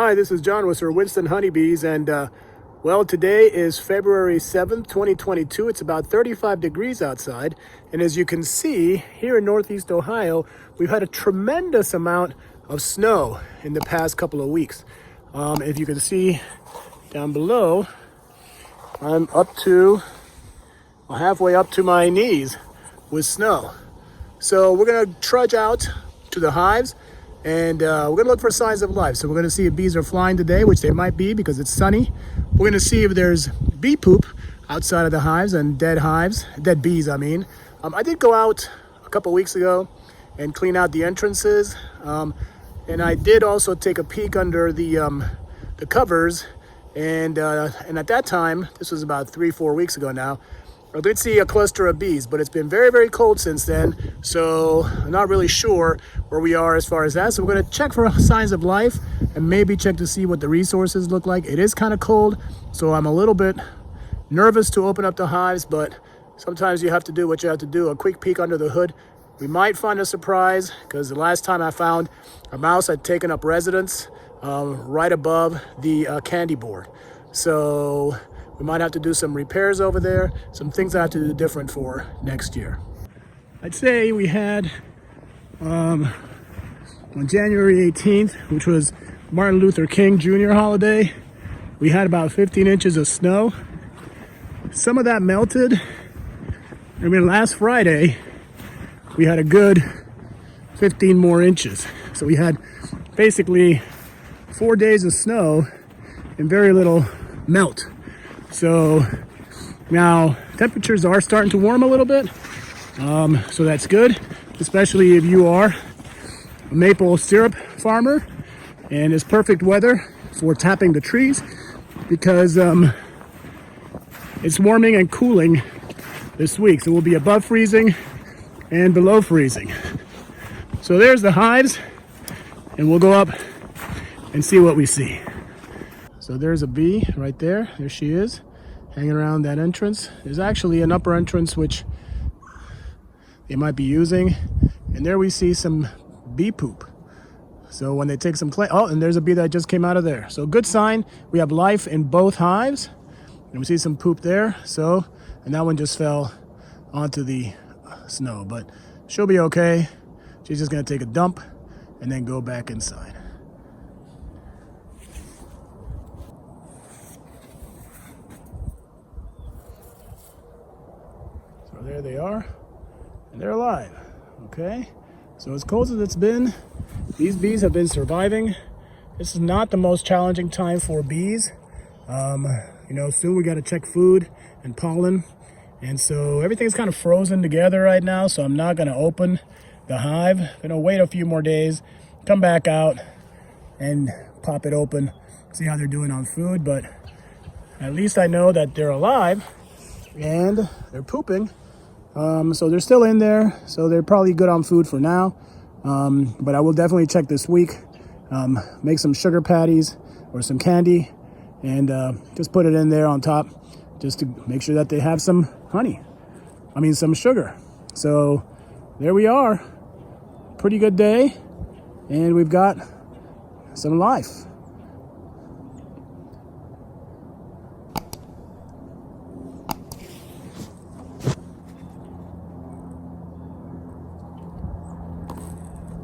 Hi, this is John with Sir Winston Honeybees, and well, today is February 7th, 2022. It's about 35 degrees outside, and as you can see, here in Northeast Ohio, we've had a tremendous amount of snow in the past couple of weeks. If you can see down below, I'm halfway up to my knees with snow. So we're gonna trudge out to the hives, and we're gonna look for signs of life. So we're gonna see if bees are flying today, which they might be because it's sunny. We're gonna see if there's bee poop outside of the hives and dead bees, I mean. I did go out a couple weeks ago and clean out the entrances. And I did also take a peek under the covers. And at that time, this was about 3-4 weeks ago now, I did see a cluster of bees, but it's been very, very cold since then. So I'm not really sure where we are as far as that. So we're gonna check for signs of life and maybe check to see what the resources look like. It is kind of cold, so I'm a little bit nervous to open up the hives, but sometimes you have to do what you have to do. A quick peek under the hood. We might find a surprise, because the last time I found a mouse had taken up residence right above the candy board. So we might have to do some repairs over there, some things I have to do different for next year. I'd say we had, on January 18th, which was Martin Luther King Jr. holiday, we had about 15 inches of snow. Some of that melted. I mean, last Friday, we had a good 15 more inches. So we had basically 4 days of snow and very little melt. So now temperatures are starting to warm a little bit, so that's good, especially if you are a maple syrup farmer, and it's perfect weather for tapping the trees because it's warming and cooling this week. So we'll be above freezing and below freezing. So there's the hives, and we'll go up and see what we see. So there's a bee right there. There she is, hanging around that entrance. There's actually an upper entrance which they might be using. And there we see some bee poop. So when they take some oh, and there's a bee that just came out of there. So good sign. We have life in both hives. And we see some poop there. So, and that one just fell onto the snow. But she'll be okay. She's just gonna take a dump and then go back inside. There they are, and they're alive. Okay, so as cold as it's been, these bees have been surviving. This is not the most challenging time for bees. You know, soon we got to check food and pollen, and so everything's kind of frozen together right now. So I'm not going to open the hive. I'm going to wait a few more days, come back out, and pop it open, see how they're doing on food. But at least I know that they're alive and they're pooping. So they're still in there, so they're probably good on food for now. But I will definitely check this week, make some sugar patties or some candy, and just put it in there on top just to make sure that they have some some sugar. So there we are, pretty good day, and we've got some life.